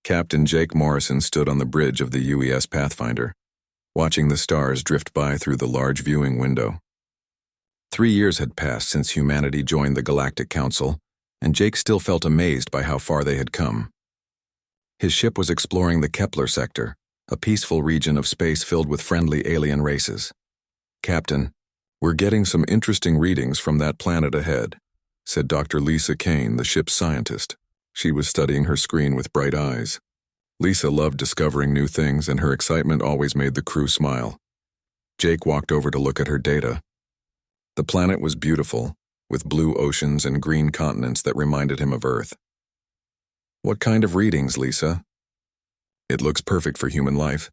Captain Jake Morrison stood on the bridge of the UES Pathfinder, watching the stars drift by through the large viewing window. 3 years had passed since humanity joined the Galactic Council, and Jake still felt amazed by how far they had come. His ship was exploring the Kepler sector, a peaceful region of space filled with friendly alien races. "Captain, we're getting some interesting readings from that planet ahead," said Dr. Lisa Kane, the ship's scientist. She was studying her screen with bright eyes. Lisa loved discovering new things, and her excitement always made the crew smile. Jake walked over to look at her data. The planet was beautiful, with blue oceans and green continents that reminded him of Earth. "What kind of readings, Lisa?" "It looks perfect for human life.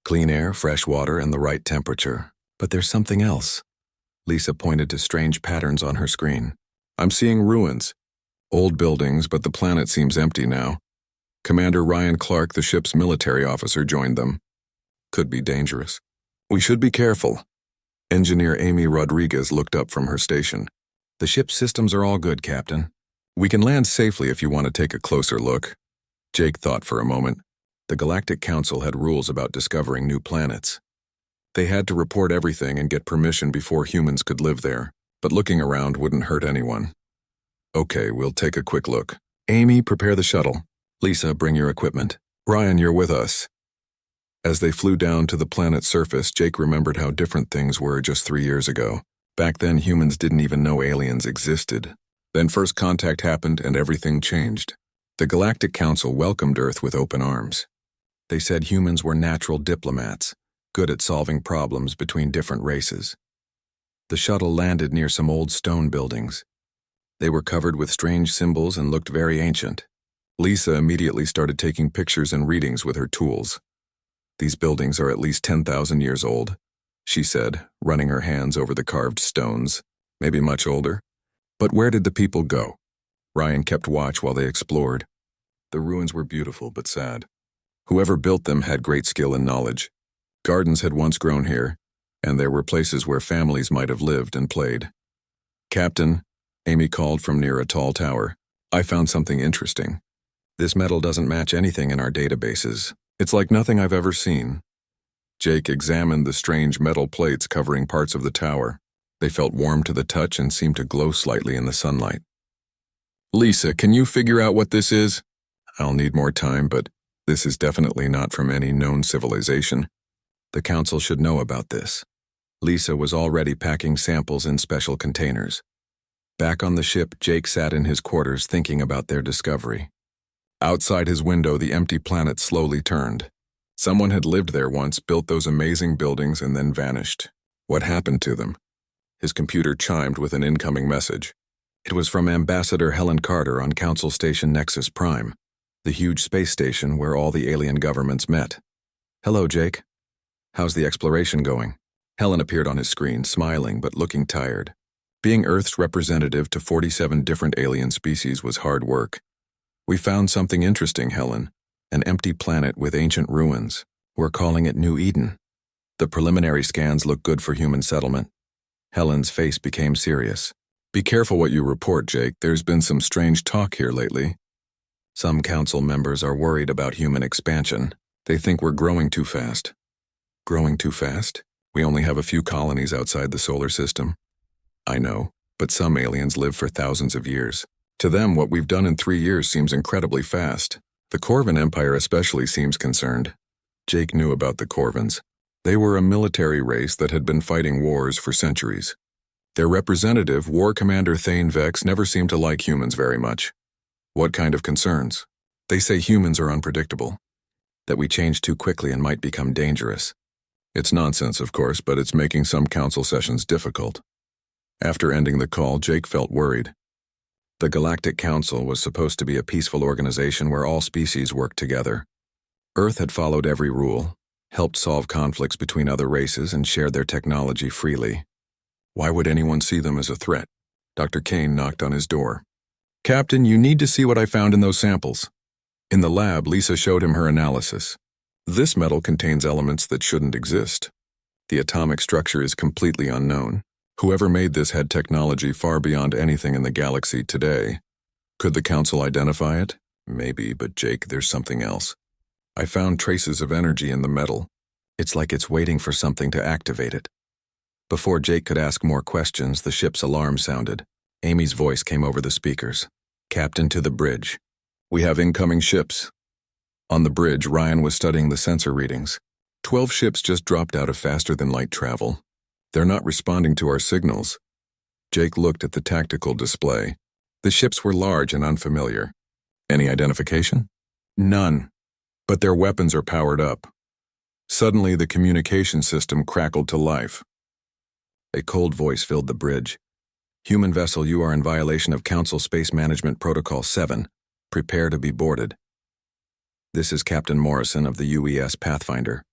Clean air, fresh water, and the right temperature. But there's something else." Lisa pointed to strange patterns on her screen. "I'm seeing ruins. Old buildings, but the planet seems empty now. Commander Ryan Clark, the ship's military officer, joined them. Could be dangerous. We should be careful." Engineer Amy Rodriguez looked up from her station. "The ship's systems are all good, Captain. We can land safely if you want to take a closer look." Jake thought for a moment. The Galactic Council had rules about discovering new planets. They had to report everything and get permission before humans could live there, but looking around wouldn't hurt anyone. "Okay, we'll take a quick look. Amy, prepare the shuttle. Lisa, bring your equipment. Ryan, you're with us." As they flew down to the planet's surface, Jake remembered how different things were just 3 years ago. Back then, humans didn't even know aliens existed. Then first contact happened and everything changed. The Galactic Council welcomed Earth with open arms. They said humans were natural diplomats, good at solving problems between different races. The shuttle landed near some old stone buildings. They were covered with strange symbols and looked very ancient. Lisa immediately started taking pictures and readings with her tools. "These buildings are at least 10,000 years old," she said, running her hands over the carved stones. "Maybe much older. But where did the people go?" Ryan kept watch while they explored. The ruins were beautiful but sad. Whoever built them had great skill and knowledge. Gardens had once grown here, and there were places where families might have lived and played. "Captain," Amy called from near a tall tower, "I found something interesting. This metal doesn't match anything in our databases. It's like nothing I've ever seen." Jake examined the strange metal plates covering parts of the tower. They felt warm to the touch and seemed to glow slightly in the sunlight. "Lisa, can you figure out what this is?" "I'll need more time, but this is definitely not from any known civilization. The Council should know about this." Lisa was already packing samples in special containers. Back on the ship, Jake sat in his quarters thinking about their discovery. Outside his window, the empty planet slowly turned. Someone had lived there once, built those amazing buildings, and then vanished. What happened to them? His computer chimed with an incoming message. It was from Ambassador Helen Carter on Council Station Nexus Prime, the huge space station where all the alien governments met. "Hello, Jake. How's the exploration going?" Helen appeared on his screen, smiling but looking tired. Being Earth's representative to 47 different alien species was hard work. "We found something interesting, Helen. An empty planet with ancient ruins. We're calling it New Eden. The preliminary scans look good for human settlement." Helen's face became serious. "Be careful what you report, Jake. There's been some strange talk here lately. Some council members are worried about human expansion. They think we're growing too fast." "Growing too fast? We only have a few colonies outside the solar system." "I know, but some aliens live for thousands of years. To them, what we've done in 3 years seems incredibly fast. The Corvin Empire especially seems concerned." Jake knew about the Corvins. They were a military race that had been fighting wars for centuries. Their representative, War Commander Thane Vex, never seemed to like humans very much. "What kind of concerns?" "They say humans are unpredictable. That we change too quickly and might become dangerous." It's nonsense, of course, but it's making some council sessions difficult. After ending the call, Jake felt worried. The Galactic Council was supposed to be a peaceful organization where all species worked together. Earth had followed every rule, helped solve conflicts between other races, and shared their technology freely. Why would anyone see them as a threat? Dr. Kane knocked on his door. "Captain, you need to see what I found in those samples." In the lab, Lisa showed him her analysis. "This metal contains elements that shouldn't exist. The atomic structure is completely unknown. Whoever made this had technology far beyond anything in the galaxy today. Could the Council identify it? Maybe, but Jake, there's something else. I found traces of energy in the metal. It's like it's waiting for something to activate it. Before Jake could ask more questions, the ship's alarm sounded. Amy's voice came over the speakers. Captain to the bridge. We have incoming ships. On the bridge, Ryan was studying the sensor readings. 12 ships just dropped out of faster-than-light travel. They're not responding to our signals. Jake looked at the tactical display. The ships were large and unfamiliar. Any identification? None. But their weapons are powered up. Suddenly, the communication system crackled to life. A cold voice filled the bridge. Human vessel, you are in violation of Council Space Management Protocol 7. Prepare to be boarded. This is Captain Morrison of the UES Pathfinder.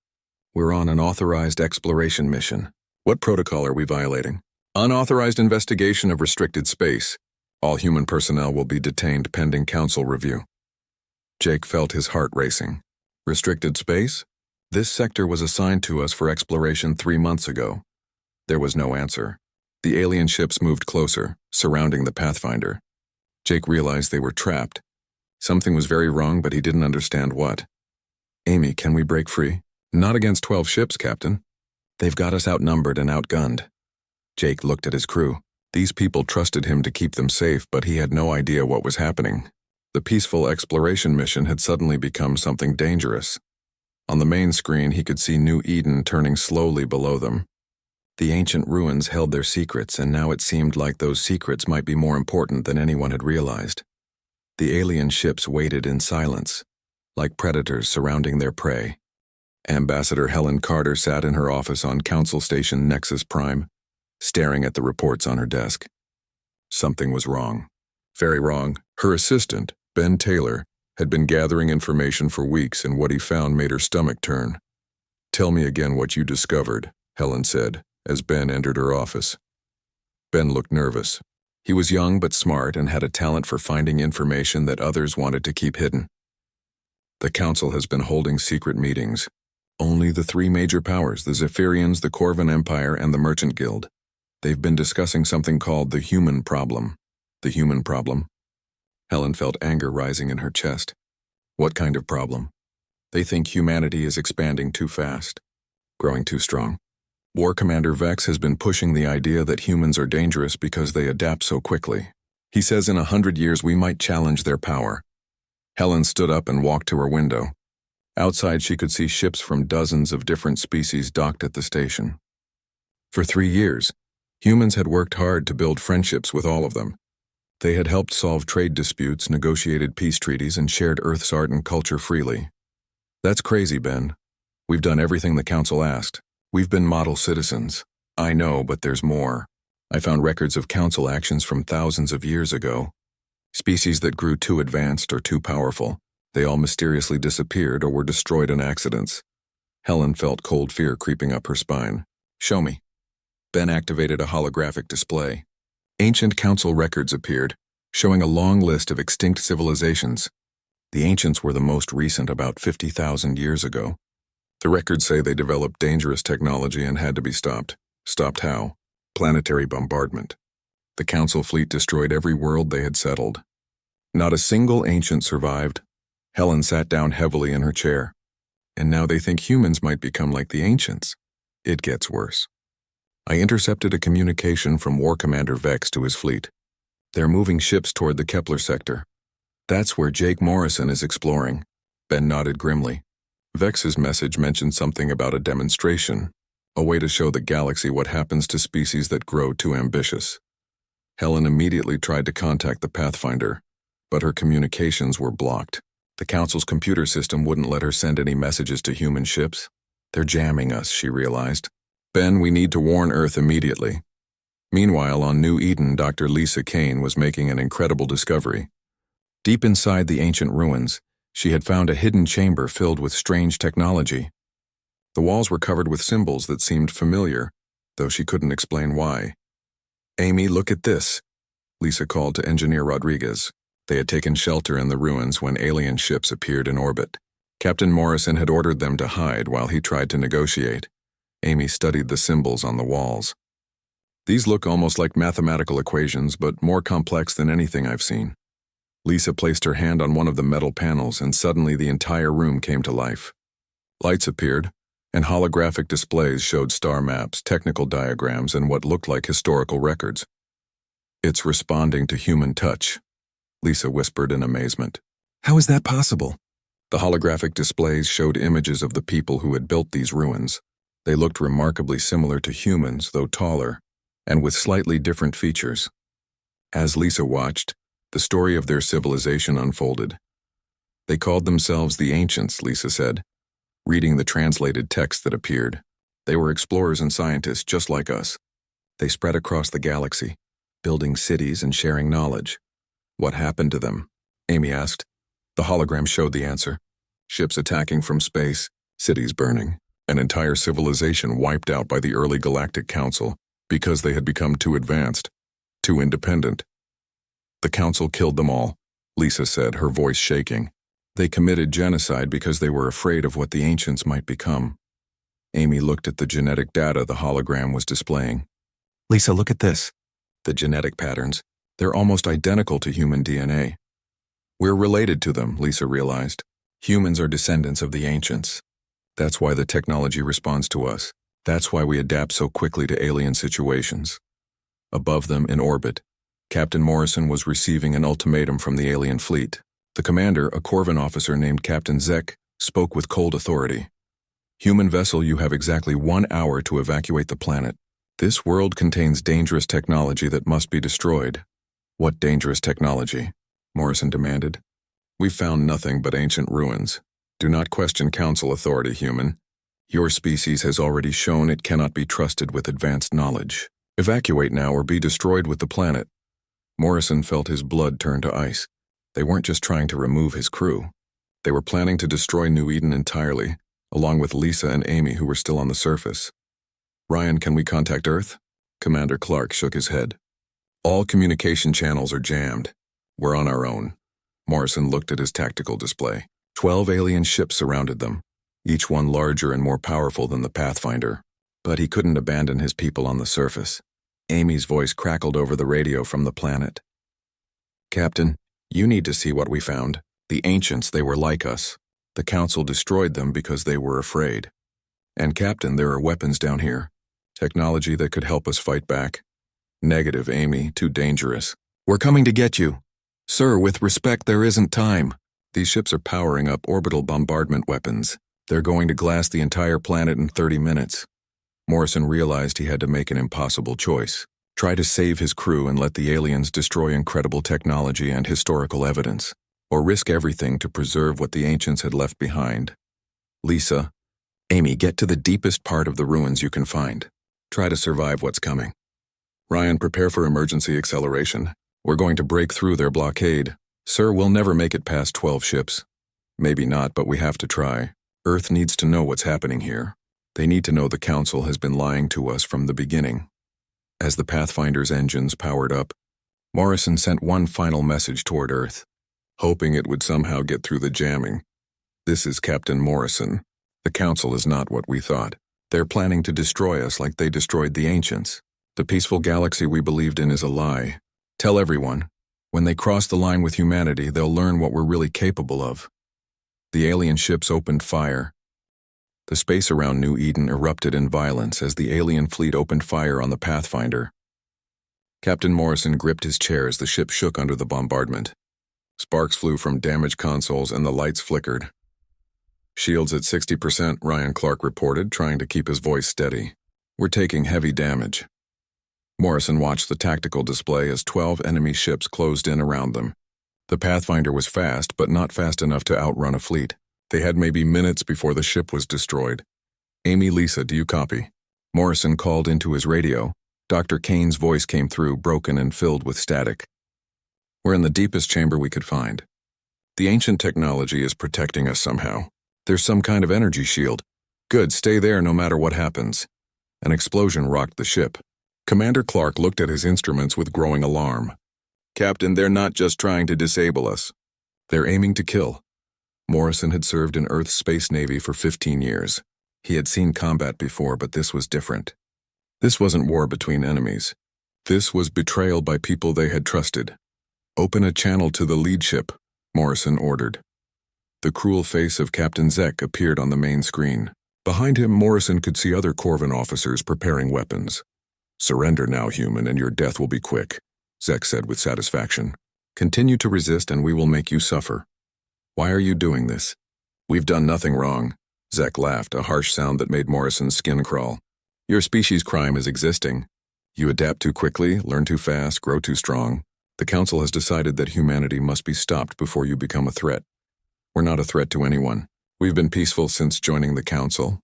We're on an authorized exploration mission. What protocol are we violating? Unauthorized investigation of restricted space. All human personnel will be detained pending Council review. Jake felt his heart racing. Restricted space? This sector was assigned to us for exploration 3 months ago. There was no answer. The alien ships moved closer, surrounding the Pathfinder. Jake realized they were trapped. Something was very wrong, but he didn't understand what. Amy, can we break free? Not against 12 ships, Captain. They've got us outnumbered and outgunned. Jake looked at his crew. These people trusted him to keep them safe, but he had no idea what was happening. The peaceful exploration mission had suddenly become something dangerous. On the main screen, he could see New Eden turning slowly below them. The ancient ruins held their secrets, and now it seemed like those secrets might be more important than anyone had realized. The alien ships waited in silence, like predators surrounding their prey. Ambassador Helen Carter sat in her office on Council Station Nexus Prime, staring at the reports on her desk. Something was wrong. Very wrong. Her assistant, Ben Taylor, had been gathering information for weeks, and what he found made her stomach turn. Tell me again what you discovered, Helen said, as Ben entered her office. Ben looked nervous. He was young but smart and had a talent for finding information that others wanted to keep hidden. The Council has been holding secret meetings. Only the 3 major powers, the Zephyrians, the Corvan Empire, and the Merchant Guild. They've been discussing something called the human problem. The human problem? Helen felt anger rising in her chest. What kind of problem? They think humanity is expanding too fast, growing too strong. War Commander Vex has been pushing the idea that humans are dangerous because they adapt so quickly. He says in 100 years we might challenge their power. Helen stood up and walked to her window. Outside, she could see ships from dozens of different species docked at the station. For 3 years, humans had worked hard to build friendships with all of them. They had helped solve trade disputes, negotiated peace treaties, and shared Earth's art and culture freely. That's crazy, Ben. We've done everything the Council asked. We've been model citizens. I know, but there's more. I found records of Council actions from thousands of years ago. Species that grew too advanced or too powerful. They all mysteriously disappeared or were destroyed in accidents. Helen felt cold fear creeping up her spine. Show me. Ben activated a holographic display. Ancient Council records appeared, showing a long list of extinct civilizations. The ancients were the most recent, about 50,000 years ago. The records say they developed dangerous technology and had to be stopped. Stopped how? Planetary bombardment. The Council fleet destroyed every world they had settled. Not a single ancient survived. Helen sat down heavily in her chair. And now they think humans might become like the ancients. It gets worse. I intercepted a communication from War Commander Vex to his fleet. They're moving ships toward the Kepler sector. That's where Jake Morrison is exploring. Ben nodded grimly. Vex's message mentioned something about a demonstration, a way to show the galaxy what happens to species that grow too ambitious. Helen immediately tried to contact the Pathfinder, but her communications were blocked. The Council's computer system wouldn't let her send any messages to human ships. They're jamming us, she realized. Ben, we need to warn Earth immediately. Meanwhile, on New Eden, Dr. Lisa Kane was making an incredible discovery. Deep inside the ancient ruins, she had found a hidden chamber filled with strange technology. The walls were covered with symbols that seemed familiar, though she couldn't explain why. Amy, look at this, Lisa called to Engineer Rodriguez. They had taken shelter in the ruins when alien ships appeared in orbit. Captain Morrison had ordered them to hide while he tried to negotiate. Amy studied the symbols on the walls. These look almost like mathematical equations, but more complex than anything I've seen. Lisa placed her hand on one of the metal panels, and suddenly the entire room came to life. Lights appeared, and holographic displays showed star maps, technical diagrams, and what looked like historical records. "It's responding to human touch," Lisa whispered in amazement. "How is that possible?" The holographic displays showed images of the people who had built these ruins. They looked remarkably similar to humans, though taller, and with slightly different features. As Lisa watched, the story of their civilization unfolded. "They called themselves the Ancients," Lisa said, reading the translated text that appeared. "They were explorers and scientists just like us. They spread across the galaxy, building cities and sharing knowledge." "What happened to them?" Amy asked. The hologram showed the answer. Ships attacking from space, cities burning, an entire civilization wiped out by the early Galactic Council because they had become too advanced, too independent. "The Council killed them all," Lisa said, her voice shaking. "They committed genocide because they were afraid of what the Ancients might become." Amy looked at the genetic data the hologram was displaying. "Lisa, look at this. The genetic patterns. They're almost identical to human DNA. We're related to them," Lisa realized. "Humans are descendants of the Ancients. That's why the technology responds to us. That's why we adapt so quickly to alien situations." Above them, in orbit, Captain Morrison was receiving an ultimatum from the alien fleet. The commander, a Corvin officer named Captain Zek, spoke with cold authority. "Human vessel, you have exactly 1 hour to evacuate the planet. This world contains dangerous technology that must be destroyed." "What dangerous technology?" Morrison demanded. "We've found nothing but ancient ruins. Do not question Council authority, human. Your species has already shown it cannot be trusted with advanced knowledge. Evacuate now or be destroyed with the planet." Morrison felt his blood turn to ice. They weren't just trying to remove his crew. They were planning to destroy New Eden entirely, along with Lisa and Amy, who were still on the surface. "Ryan, can we contact Earth?" Commander Clark shook his head. "All communication channels are jammed. We're on our own." Morrison looked at his tactical display. 12 alien ships surrounded them, each one larger and more powerful than the Pathfinder. But he couldn't abandon his people on the surface. Amy's voice crackled over the radio from the planet. "Captain, you need to see what we found. The Ancients, they were like us. The Council destroyed them because they were afraid. And Captain, there are weapons down here. Technology that could help us fight back." "Negative, Amy. Too dangerous." "We're coming to get you." "Sir, with respect, there isn't time." "These ships are powering up orbital bombardment weapons. They're going to glass the entire planet in 30 minutes. Morrison realized he had to make an impossible choice. Try to save his crew and let the aliens destroy incredible technology and historical evidence, or risk everything to preserve what the Ancients had left behind. "Lisa, Amy, get to the deepest part of the ruins you can find. Try to survive what's coming. Ryan, prepare for emergency acceleration. We're going to break through their blockade. Sir, we'll never make it past 12 ships. Maybe not, but we have to try. Earth needs to know what's happening here. They need to know the Council has been lying to us from the beginning." As the Pathfinder's engines powered up, Morrison sent one final message toward Earth, hoping it would somehow get through the jamming. "This is Captain Morrison. The Council is not what we thought. They're planning to destroy us like they destroyed the Ancients. The peaceful galaxy we believed in is a lie. Tell everyone, when they cross the line with humanity, they'll learn what we're really capable of." The alien ships opened fire. The space around New Eden erupted in violence as the alien fleet opened fire on the Pathfinder. Captain Morrison gripped his chair as the ship shook under the bombardment. Sparks flew from damaged consoles and the lights flickered. "Shields at 60%, Ryan Clark reported, trying to keep his voice steady. "We're taking heavy damage." Morrison watched the tactical display as 12 enemy ships closed in around them. The Pathfinder was fast, but not fast enough to outrun a fleet. They had maybe minutes before the ship was destroyed. "Amy, Lisa, do you copy?" Morrison called into his radio. Dr. Kane's voice came through, broken and filled with static. "We're in the deepest chamber we could find. The ancient technology is protecting us somehow. There's some kind of energy shield. Good, stay there no matter what happens." An explosion rocked the ship. Commander Clark looked at his instruments with growing alarm. "Captain, they're not just trying to disable us. They're aiming to kill." Morrison had served in Earth's Space Navy for 15 years. He had seen combat before, but this was different. This wasn't war between enemies. This was betrayal by people they had trusted. Open a channel to the lead ship, Morrison ordered. The cruel face of Captain Zek appeared on the main screen. Behind him, Morrison could see other Corvin officers preparing weapons. "Surrender now, human, and your death will be quick," Zek said with satisfaction. "Continue to resist and we will make you suffer." "Why are you doing this?" "We've done nothing wrong," Zek laughed, a harsh sound that made Morrison's skin crawl. "Your species' crime is existing. You adapt too quickly, learn too fast, grow too strong. The Council has decided that humanity must be stopped before you become a threat. We're not a threat to anyone. We've been peaceful since joining the Council.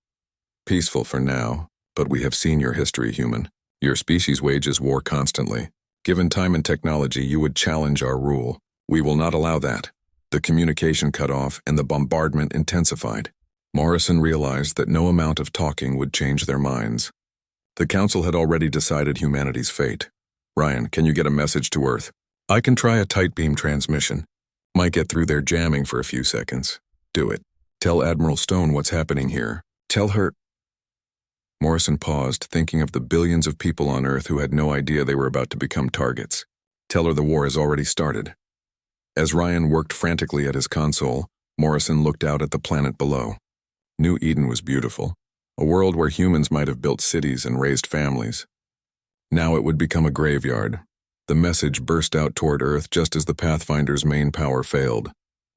Peaceful for now, but we have seen your history, human. Your species wages war constantly. Given time and technology, you would challenge our rule. We will not allow that." The communication cut off and the bombardment intensified. Morrison realized that no amount of talking would change their minds. The Council had already decided humanity's fate. "Ryan, can you get a message to Earth?" "I can try a tight beam transmission. Might get through their jamming for a few seconds." "Do it. Tell Admiral Stone what's happening here. Tell her—" Morrison paused, thinking of the billions of people on Earth who had no idea they were about to become targets. "Tell her the war has already started." As Ryan worked frantically at his console, Morrison looked out at the planet below. New Eden was beautiful, a world where humans might have built cities and raised families. Now it would become a graveyard. The message burst out toward Earth just as the Pathfinder's main power failed.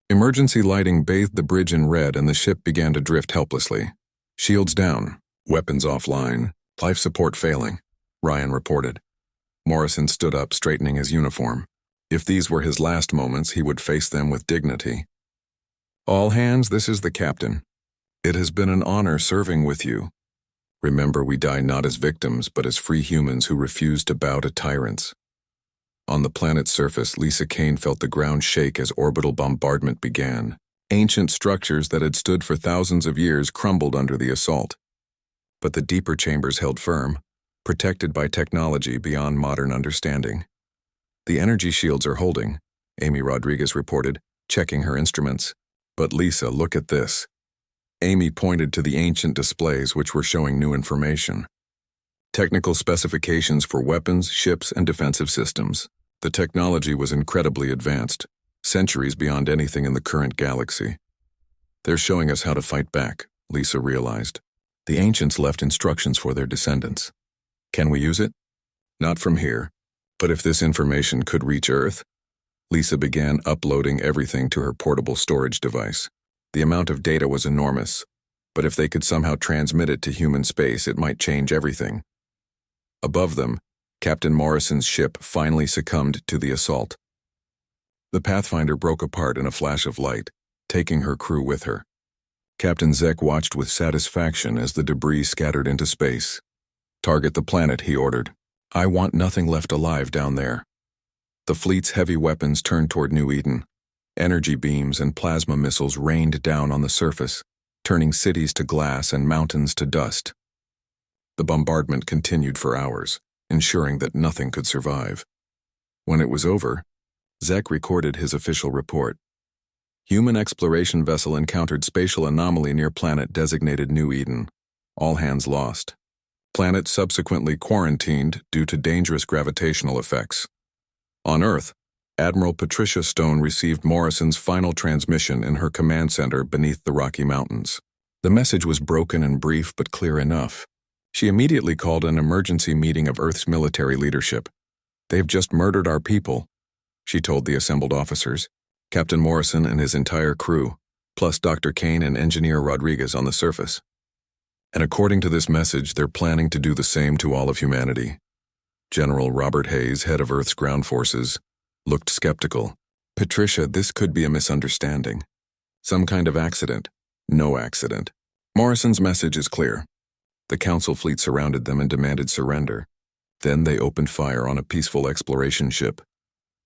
Emergency lighting bathed the bridge in red and the ship began to drift helplessly. "Shields down, weapons offline, life support failing," Ryan reported. Morrison stood up, straightening his uniform. If these were his last moments, he would face them with dignity. "All hands, this is the captain. It has been an honor serving with you. Remember, we die not as victims, but as free humans who refuse to bow to tyrants." On the planet's surface, Lisa Kane felt the ground shake as orbital bombardment began. Ancient structures that had stood for thousands of years crumbled under the assault. But the deeper chambers held firm, protected by technology beyond modern understanding. "The energy shields are holding," Amy Rodriguez reported, checking her instruments. "But Lisa, look at this." Amy pointed to the ancient displays which were showing new information. Technical specifications for weapons, ships, and defensive systems. The technology was incredibly advanced, centuries beyond anything in the current galaxy. "They're showing us how to fight back," Lisa realized. "The ancients left instructions for their descendants. Can we use it?" "Not from here. But if this information could reach Earth..." Lisa began uploading everything to her portable storage device. The amount of data was enormous, but if they could somehow transmit it to human space, it might change everything. Above them, Captain Morrison's ship finally succumbed to the assault. The Pathfinder broke apart in a flash of light, taking her crew with her. Captain Zek watched with satisfaction as the debris scattered into space. "Target the planet," he ordered. "I want nothing left alive down there." The fleet's heavy weapons turned toward New Eden. Energy beams and plasma missiles rained down on the surface, turning cities to glass and mountains to dust. The bombardment continued for hours, ensuring that nothing could survive. When it was over, Zek recorded his official report. Human exploration vessel encountered spatial anomaly near planet designated New Eden. All hands lost. Planet subsequently quarantined due to dangerous gravitational effects. On Earth, Admiral Patricia Stone received Morrison's final transmission in her command center beneath the Rocky Mountains. The message was broken and brief but clear enough. She immediately called an emergency meeting of Earth's military leadership. "They've just murdered our people," she told the assembled officers, Captain Morrison and his entire crew, plus Dr. Kane and Engineer Rodriguez on the surface. And according to this message, they're planning to do the same to all of humanity. General Robert Hayes, head of Earth's ground forces, looked skeptical. "Patricia, this could be a misunderstanding. Some kind of accident." "No accident. Morrison's message is clear." The Council fleet surrounded them and demanded surrender. Then they opened fire on a peaceful exploration ship.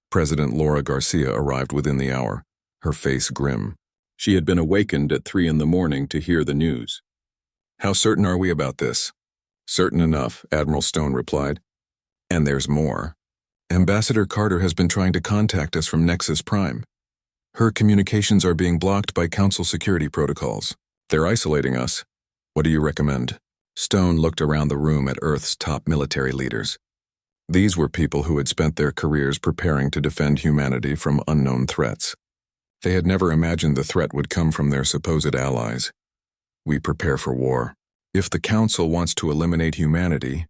President Laura Garcia arrived within the hour, her face grim. She had been awakened at 3 a.m. to hear the news. "How certain are we about this?" "Certain enough," Admiral Stone replied. "And there's more. Ambassador Carter has been trying to contact us from Nexus Prime. Her communications are being blocked by Council security protocols. They're isolating us. What do you recommend?" Stone looked around the room at Earth's top military leaders. These were people who had spent their careers preparing to defend humanity from unknown threats. They had never imagined the threat would come from their supposed allies. We prepare for war. If the Council wants to eliminate humanity,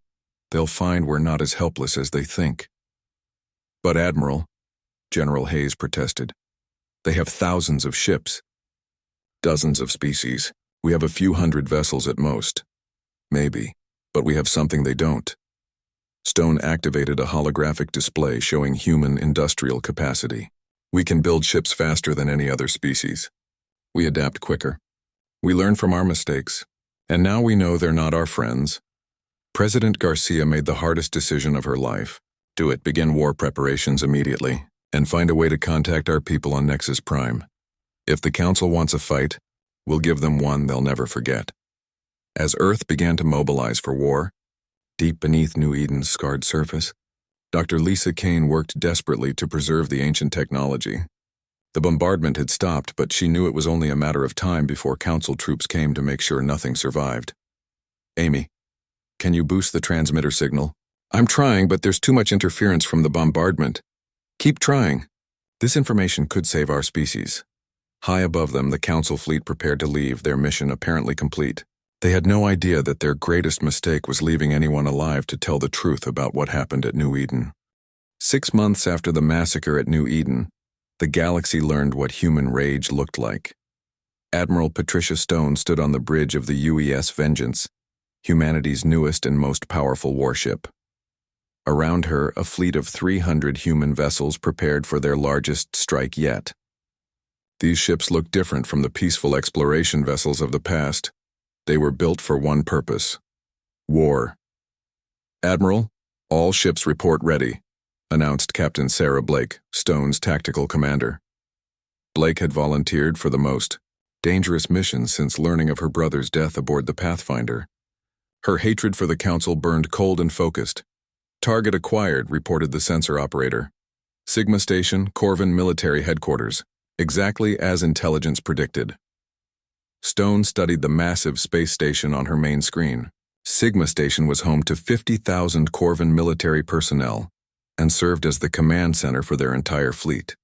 they'll find we're not as helpless as they think. But Admiral, General Hayes protested, they have thousands of ships, dozens of species. We have a few hundred vessels at most. Maybe, but we have something they don't. Stone activated a holographic display showing human industrial capacity. We can build ships faster than any other species. We adapt quicker. We learn from our mistakes. And now we know they're not our friends. President Garcia made the hardest decision of her life. Do it. Begin war preparations immediately, and find a way to contact our people on Nexus Prime. If the Council wants a fight, we'll give them one they'll never forget. As Earth began to mobilize for war, deep beneath New Eden's scarred surface, Dr. Lisa Kane worked desperately to preserve the ancient technology. The bombardment had stopped, but she knew it was only a matter of time before Council troops came to make sure nothing survived. Amy, can you boost the transmitter signal? I'm trying, but there's too much interference from the bombardment. Keep trying. This information could save our species. High above them, the Council fleet prepared to leave, their mission apparently complete. They had no idea that their greatest mistake was leaving anyone alive to tell the truth about what happened at New Eden. 6 months after the massacre at New Eden, the galaxy learned what human rage looked like. Admiral Patricia Stone stood on the bridge of the UES Vengeance, humanity's newest and most powerful warship. Around her, a fleet of 300 human vessels prepared for their largest strike yet. These ships looked different from the peaceful exploration vessels of the past. They were built for one purpose: war. Admiral, all ships report ready, announced Captain Sarah Blake, Stone's tactical commander. Blake had volunteered for the most dangerous mission since learning of her brother's death aboard the Pathfinder. Her hatred for the Council burned cold and focused. Target acquired, reported the sensor operator. Sigma Station, Corvin Military Headquarters, exactly as intelligence predicted. Stone studied the massive space station on her main screen. Sigma Station was home to 50,000 Corvin military personnel and served as the command center for their entire fleet.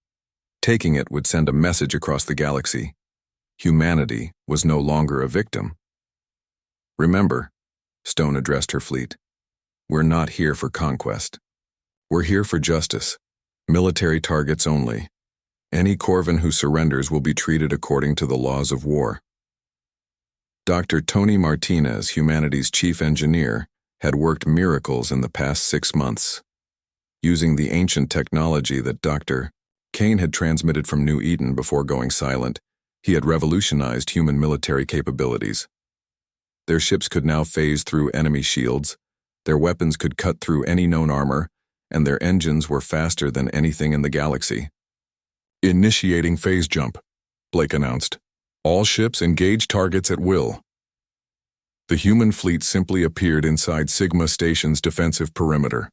Taking it would send a message across the galaxy. Humanity was no longer a victim. Remember, Stone addressed her fleet, we're not here for conquest. We're here for justice. Military targets only. Any Corvin who surrenders will be treated according to the laws of war. Dr. Tony Martinez, humanity's chief engineer, had worked miracles in the past 6 months. Using the ancient technology that Dr. Kane had transmitted from New Eden before going silent, he had revolutionized human military capabilities. Their ships could now phase through enemy shields, their weapons could cut through any known armor, and their engines were faster than anything in the galaxy. Initiating phase jump, Blake announced. All ships engage targets at will. The human fleet simply appeared inside Sigma Station's defensive perimeter.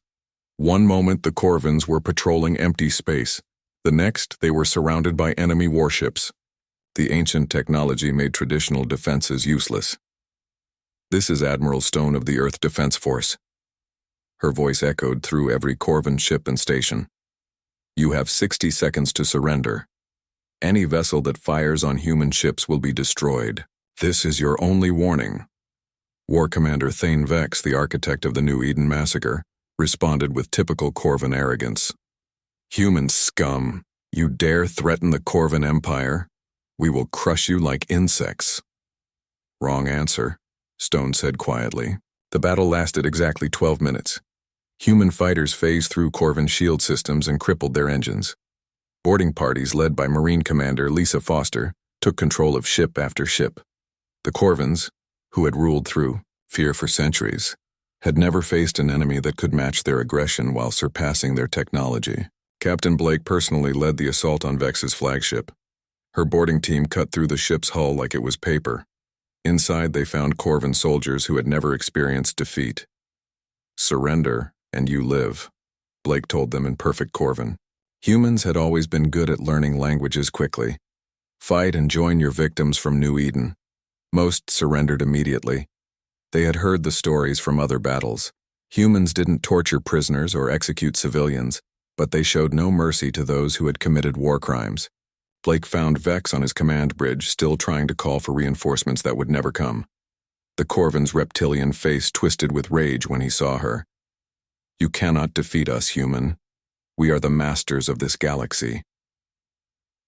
One moment the Corvins were patrolling empty space. The next, they were surrounded by enemy warships. The ancient technology made traditional defenses useless. This is Admiral Stone of the Earth Defense Force. Her voice echoed through every Corvin ship and station. You have 60 seconds to surrender. Any vessel that fires on human ships will be destroyed. This is your only warning. War Commander Thane Vex, the architect of the New Eden massacre, responded with typical Corvin arrogance. Human scum, you dare threaten the Corvin Empire? We will crush you like insects. Wrong answer, Stone said quietly. The battle lasted exactly 12 minutes. Human fighters phased through Corvin shield systems and crippled their engines. Boarding parties led by Marine Commander Lisa Foster took control of ship after ship. The Corvins, who had ruled through fear for centuries, had never faced an enemy that could match their aggression while surpassing their technology. Captain Blake personally led the assault on Vex's flagship. Her boarding team cut through the ship's hull like it was paper. Inside, they found Corvin soldiers who had never experienced defeat. Surrender, and you live, Blake told them in perfect Corvin. Humans had always been good at learning languages quickly. Fight and join your victims from New Eden. Most surrendered immediately. They had heard the stories from other battles. Humans didn't torture prisoners or execute civilians, but they showed no mercy to those who had committed war crimes. Blake found Vex on his command bridge, still trying to call for reinforcements that would never come. The Corvin's reptilian face twisted with rage when he saw her. "You cannot defeat us, human. We are the masters of this galaxy."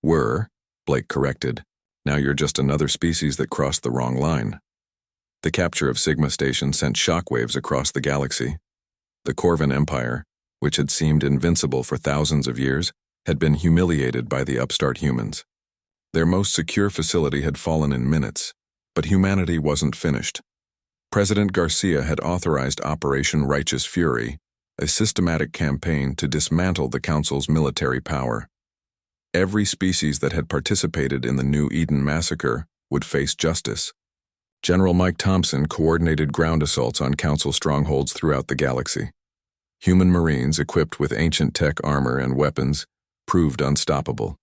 "Were," Blake corrected. "Now you're just another species that crossed the wrong line." The capture of Sigma Station sent shockwaves across the galaxy. The Corvin Empire, which had seemed invincible for thousands of years, had been humiliated by the upstart humans. Their most secure facility had fallen in minutes, but humanity wasn't finished. President Garcia had authorized Operation Righteous Fury, a systematic campaign to dismantle the Council's military power. Every species that had participated in the New Eden massacre would face justice. General Mike Thompson coordinated ground assaults on Council strongholds throughout the galaxy. Human Marines equipped with ancient tech armor and weapons proved unstoppable.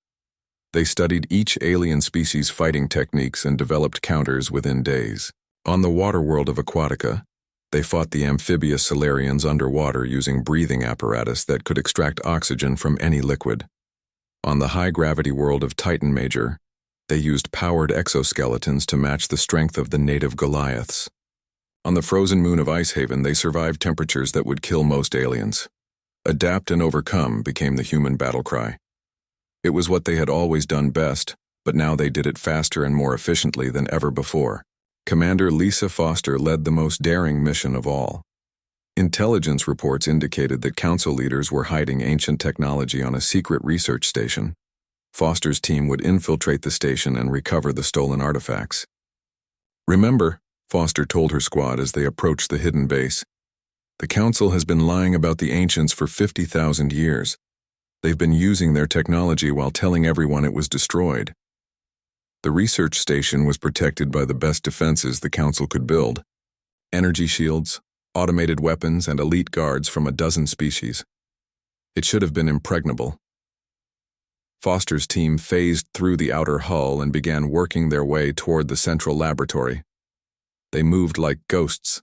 They studied each alien species' fighting techniques and developed counters within days. On the water world of Aquatica, they fought the amphibious Solarians underwater using breathing apparatus that could extract oxygen from any liquid. On the high-gravity world of Titan Major, they used powered exoskeletons to match the strength of the native Goliaths. On the frozen moon of Icehaven, they survived temperatures that would kill most aliens. Adapt and overcome became the human battle cry. It was what they had always done best, but now they did it faster and more efficiently than ever before. Commander Lisa Foster led the most daring mission of all. Intelligence reports indicated that Council leaders were hiding ancient technology on a secret research station. Foster's team would infiltrate the station and recover the stolen artifacts. "Remember," Foster told her squad as they approached the hidden base, "the Council has been lying about the ancients for 50,000 years. They've been using their technology while telling everyone it was destroyed." The research station was protected by the best defenses the Council could build: energy shields, automated weapons, and elite guards from a dozen species. It should have been impregnable. Foster's team phased through the outer hull and began working their way toward the central laboratory. They moved like ghosts,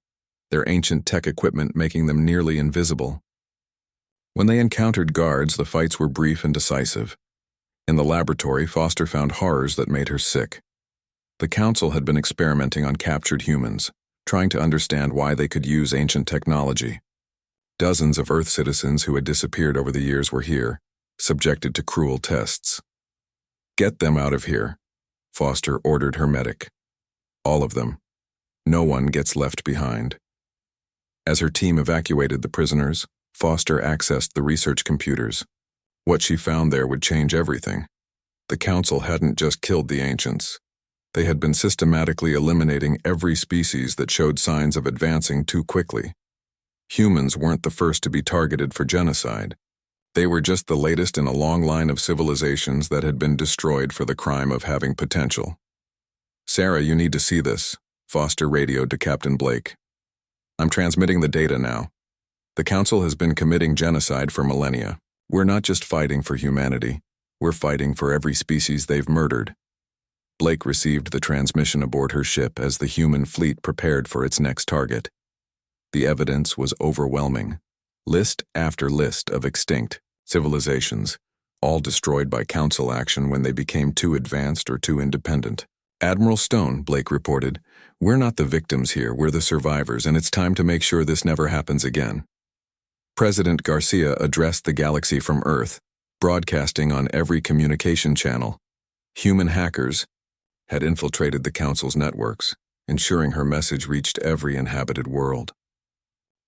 their ancient tech equipment making them nearly invisible. When they encountered guards, the fights were brief and decisive. In the laboratory, Foster found horrors that made her sick. The Council had been experimenting on captured humans, trying to understand why they could use ancient technology. Dozens of Earth citizens who had disappeared over the years were here, subjected to cruel tests. "Get them out of here," Foster ordered her medic. "All of them. No one gets left behind." As her team evacuated the prisoners, Foster accessed the research computers. What she found there would change everything. The Council hadn't just killed the ancients. They had been systematically eliminating every species that showed signs of advancing too quickly. Humans weren't the first to be targeted for genocide. They were just the latest in a long line of civilizations that had been destroyed for the crime of having potential. "Sarah, you need to see this," Foster radioed to Captain Blake. "I'm transmitting the data now. The Council has been committing genocide for millennia. We're not just fighting for humanity. We're fighting for every species they've murdered." Blake received the transmission aboard her ship as the human fleet prepared for its next target. The evidence was overwhelming. List after list of extinct civilizations, all destroyed by Council action when they became too advanced or too independent. "Admiral Stone," Blake reported, "we're not the victims here, we're the survivors, and it's time to make sure this never happens again." President Garcia addressed the galaxy from Earth, broadcasting on every communication channel. Human hackers had infiltrated the Council's networks, ensuring her message reached every inhabited world.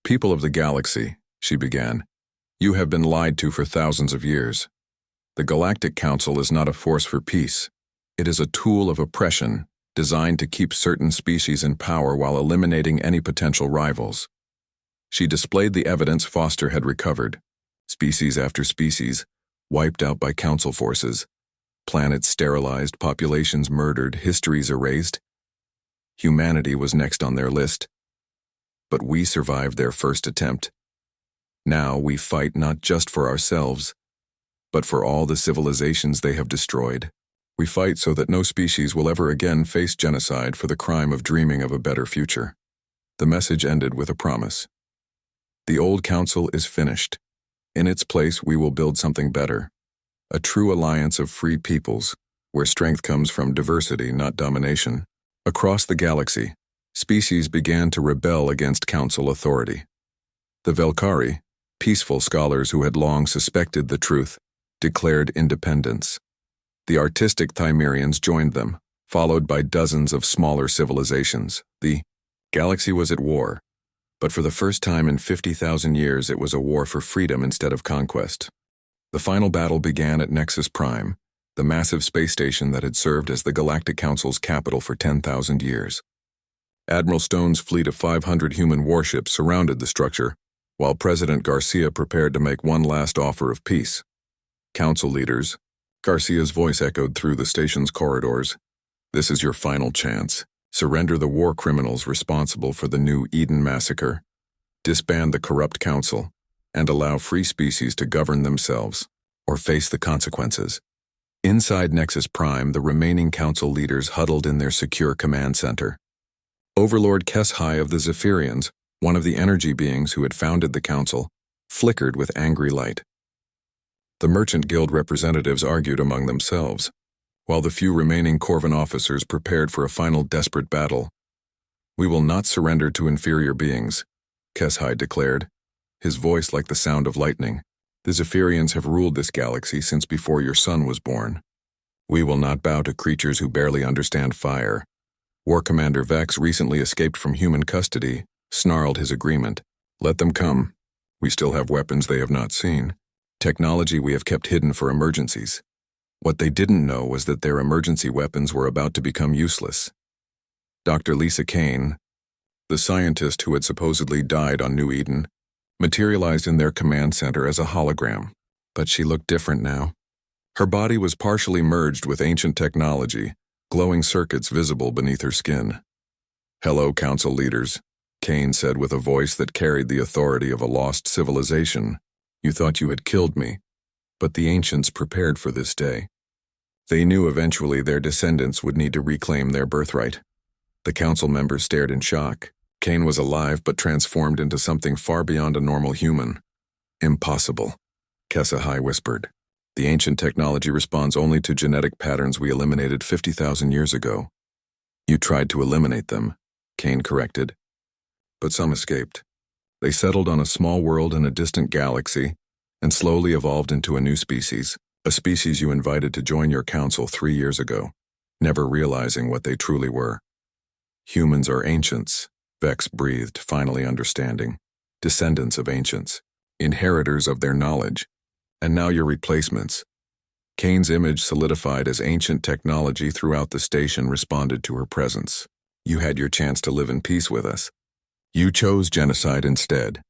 "People of the galaxy," she began, "you have been lied to for thousands of years. The Galactic Council is not a force for peace. It is a tool of oppression designed to keep certain species in power while eliminating any potential rivals." She displayed the evidence Foster had recovered: species after species, wiped out by Council forces, planets sterilized, populations murdered, histories erased. Humanity was next on their list. But we survived their first attempt. Now we fight not just for ourselves, but for all the civilizations they have destroyed. We fight so that no species will ever again face genocide for the crime of dreaming of a better future. The message ended with a promise. The old council is finished. In its place, we will build something better. A true alliance of free peoples, where strength comes from diversity, not domination. Across the galaxy, species began to rebel against council authority. The Velkari, peaceful scholars who had long suspected the truth, declared independence. The artistic Thymerians joined them, followed by dozens of smaller civilizations. The galaxy was at war, but for the first time in 50,000 years it was a war for freedom instead of conquest. The final battle began at Nexus Prime, the massive space station that had served as the Galactic Council's capital for 10,000 years. Admiral Stone's fleet of 500 human warships surrounded the structure, while President Garcia prepared to make one last offer of peace. Council leaders, Garcia's voice echoed through the station's corridors. This is your final chance. Surrender the war criminals responsible for the New Eden massacre, disband the corrupt council, and allow free species to govern themselves, or face the consequences. Inside Nexus Prime, the remaining council leaders huddled in their secure command center. Overlord Keshai of the Zephyrians, one of the energy beings who had founded the council, flickered with angry light. The Merchant Guild representatives argued among themselves, while the few remaining Corvan officers prepared for a final desperate battle. We will not surrender to inferior beings, Keshai declared, his voice like the sound of lightning. The Zephyrians have ruled this galaxy since before your son was born. We will not bow to creatures who barely understand fire. War Commander Vex, recently escaped from human custody, snarled his agreement. Let them come. We still have weapons they have not seen. Technology we have kept hidden for emergencies. What they didn't know was that their emergency weapons were about to become useless. Dr. Lisa Kane, the scientist who had supposedly died on New Eden, materialized in their command center as a hologram, but she looked different now. Her body was partially merged with ancient technology, glowing circuits visible beneath her skin. Hello, council leaders, Kane said with a voice that carried the authority of a lost civilization. You thought you had killed me, but the ancients prepared for this day. They knew eventually their descendants would need to reclaim their birthright. The council members stared in shock. Kane was alive but transformed into something far beyond a normal human. Impossible, Keshai whispered. The ancient technology responds only to genetic patterns we eliminated 50,000 years ago. You tried to eliminate them, Kane corrected. But some escaped. They settled on a small world in a distant galaxy and slowly evolved into a new species, a species you invited to join your council 3 years ago, never realizing what they truly were. Humans are ancients, Vex breathed, finally understanding. Descendants of ancients, inheritors of their knowledge, and now your replacements. Kane's image solidified as ancient technology throughout the station responded to her presence. You had your chance to live in peace with us. You chose genocide instead.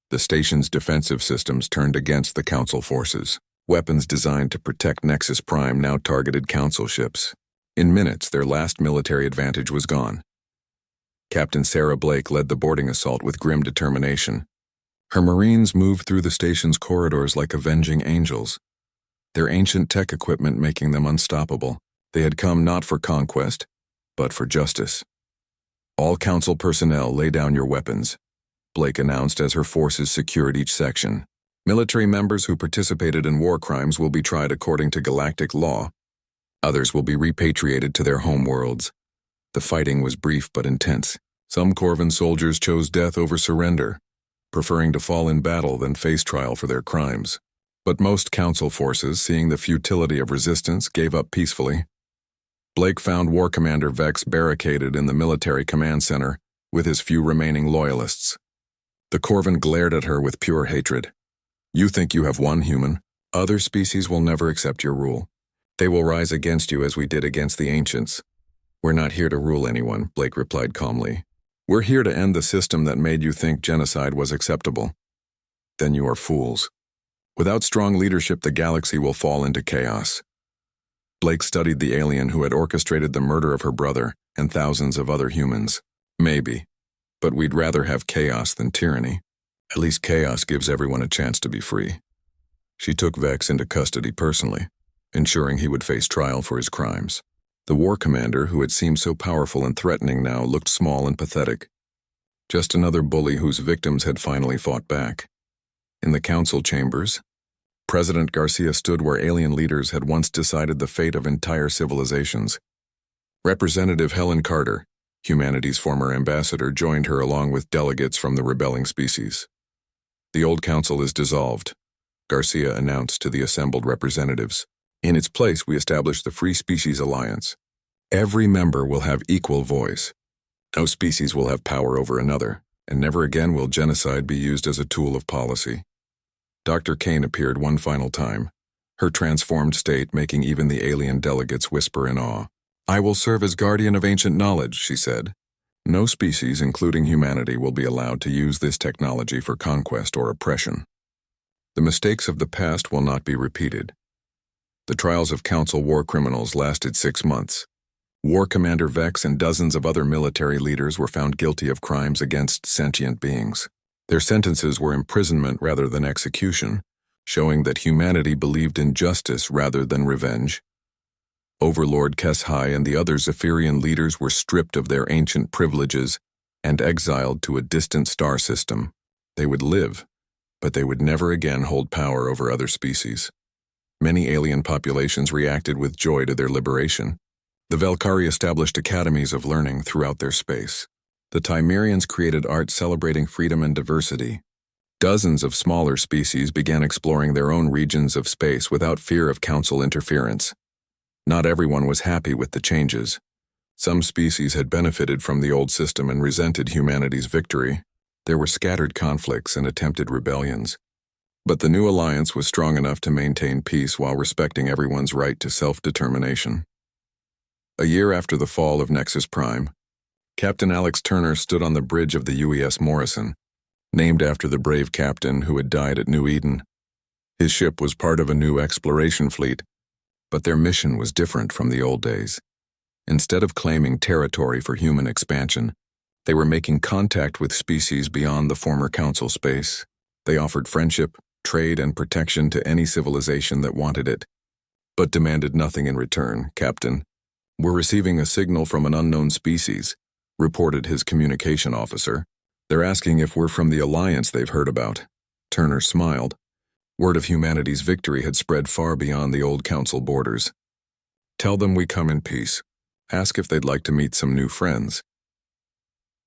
The station's defensive systems turned against the council forces. Weapons designed to protect Nexus Prime now targeted council ships. In minutes, their last military advantage was gone. Captain Sarah Blake led the boarding assault with grim determination. Her Marines moved through the station's corridors like avenging angels, their ancient tech equipment making them unstoppable. They had come not for conquest, but for justice. All council personnel, lay down your weapons, Blake announced as her forces secured each section. Military members who participated in war crimes will be tried according to galactic law. Others will be repatriated to their home worlds. The fighting was brief but intense. Some Corvan soldiers chose death over surrender, preferring to fall in battle than face trial for their crimes. But most council forces, seeing the futility of resistance, gave up peacefully. Blake found War Commander Vex barricaded in the military command center with his few remaining loyalists. The Corvan glared at her with pure hatred. You think you have won, human. Other species will never accept your rule. They will rise against you as we did against the ancients. We're not here to rule anyone, Blake replied calmly. We're here to end the system that made you think genocide was acceptable. Then you are fools. Without strong leadership, the galaxy will fall into chaos. Blake studied the alien who had orchestrated the murder of her brother and thousands of other humans. Maybe. But we'd rather have chaos than tyranny. At least chaos gives everyone a chance to be free. She took Vex into custody personally, ensuring he would face trial for his crimes. The war commander, who had seemed so powerful and threatening now, looked small and pathetic. Just another bully whose victims had finally fought back. In the council chambers, President Garcia stood where alien leaders had once decided the fate of entire civilizations. Representative Helen Carter, humanity's former ambassador, joined her along with delegates from the rebelling species. The old council is dissolved, Garcia announced to the assembled representatives. In its place, we establish the Free Species Alliance. Every member will have equal voice. No species will have power over another, and never again will genocide be used as a tool of policy. Dr. Kane appeared one final time, her transformed state making even the alien delegates whisper in awe. I will serve as guardian of ancient knowledge, she said. No species, including humanity, will be allowed to use this technology for conquest or oppression. The mistakes of the past will not be repeated. The trials of council war criminals lasted 6 months. War Commander Vex and dozens of other military leaders were found guilty of crimes against sentient beings. Their sentences were imprisonment rather than execution, showing that humanity believed in justice rather than revenge. Overlord Keshai and the other Zephyrian leaders were stripped of their ancient privileges and exiled to a distant star system. They would live, but they would never again hold power over other species. Many alien populations reacted with joy to their liberation. The Velkari established academies of learning throughout their space. The Timerians created art celebrating freedom and diversity. Dozens of smaller species began exploring their own regions of space without fear of council interference. Not everyone was happy with the changes. Some species had benefited from the old system and resented humanity's victory. There were scattered conflicts and attempted rebellions. But the new alliance was strong enough to maintain peace while respecting everyone's right to self-determination. A year after the fall of Nexus Prime, Captain Alex Turner stood on the bridge of the UES Morrison, named after the brave captain who had died at New Eden. His ship was part of a new exploration fleet, but their mission was different from the old days. Instead of claiming territory for human expansion, they were making contact with species beyond the former council space. They offered friendship, trade, and protection to any civilization that wanted it, but demanded nothing in return. Captain, we're receiving a signal from an unknown species, reported his communication officer. They're asking if we're from the alliance they've heard about. Turner smiled. Word of humanity's victory had spread far beyond the old council borders. Tell them we come in peace. Ask if they'd like to meet some new friends.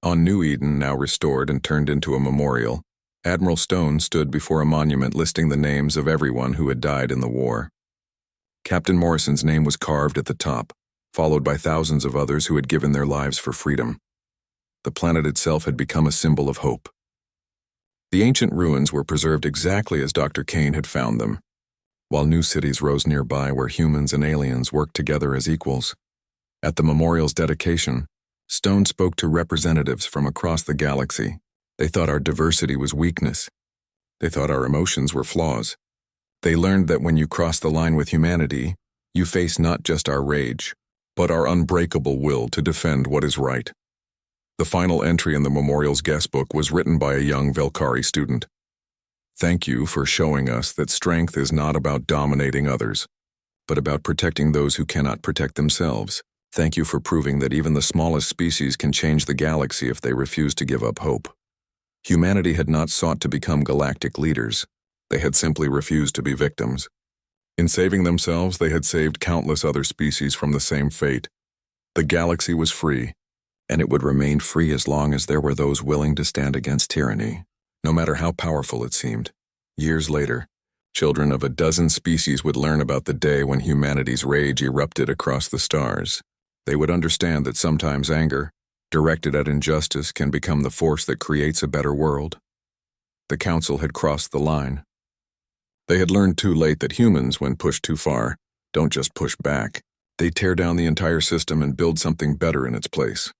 On New Eden, now restored and turned into a memorial, Admiral Stone stood before a monument listing the names of everyone who had died in the war. Captain Morrison's name was carved at the top, followed by thousands of others who had given their lives for freedom. The planet itself had become a symbol of hope. The ancient ruins were preserved exactly as Dr. Kane had found them, while new cities rose nearby where humans and aliens worked together as equals. At the memorial's dedication, Stone spoke to representatives from across the galaxy. They thought our diversity was weakness. They thought our emotions were flaws. They learned that when you cross the line with humanity, you face not just our rage, but our unbreakable will to defend what is right. The final entry in the memorial's guestbook was written by a young Velkari student. Thank you for showing us that strength is not about dominating others, but about protecting those who cannot protect themselves. Thank you for proving that even the smallest species can change the galaxy if they refuse to give up hope. Humanity had not sought to become galactic leaders. They had simply refused to be victims. In saving themselves, they had saved countless other species from the same fate. The galaxy was free, and it would remain free as long as there were those willing to stand against tyranny, no matter how powerful it seemed. Years later, children of a dozen species would learn about the day when humanity's rage erupted across the stars. They would understand that sometimes anger, directed at injustice, can become the force that creates a better world. The council had crossed the line. They had learned too late that humans, when pushed too far, don't just push back. They tear down the entire system and build something better in its place.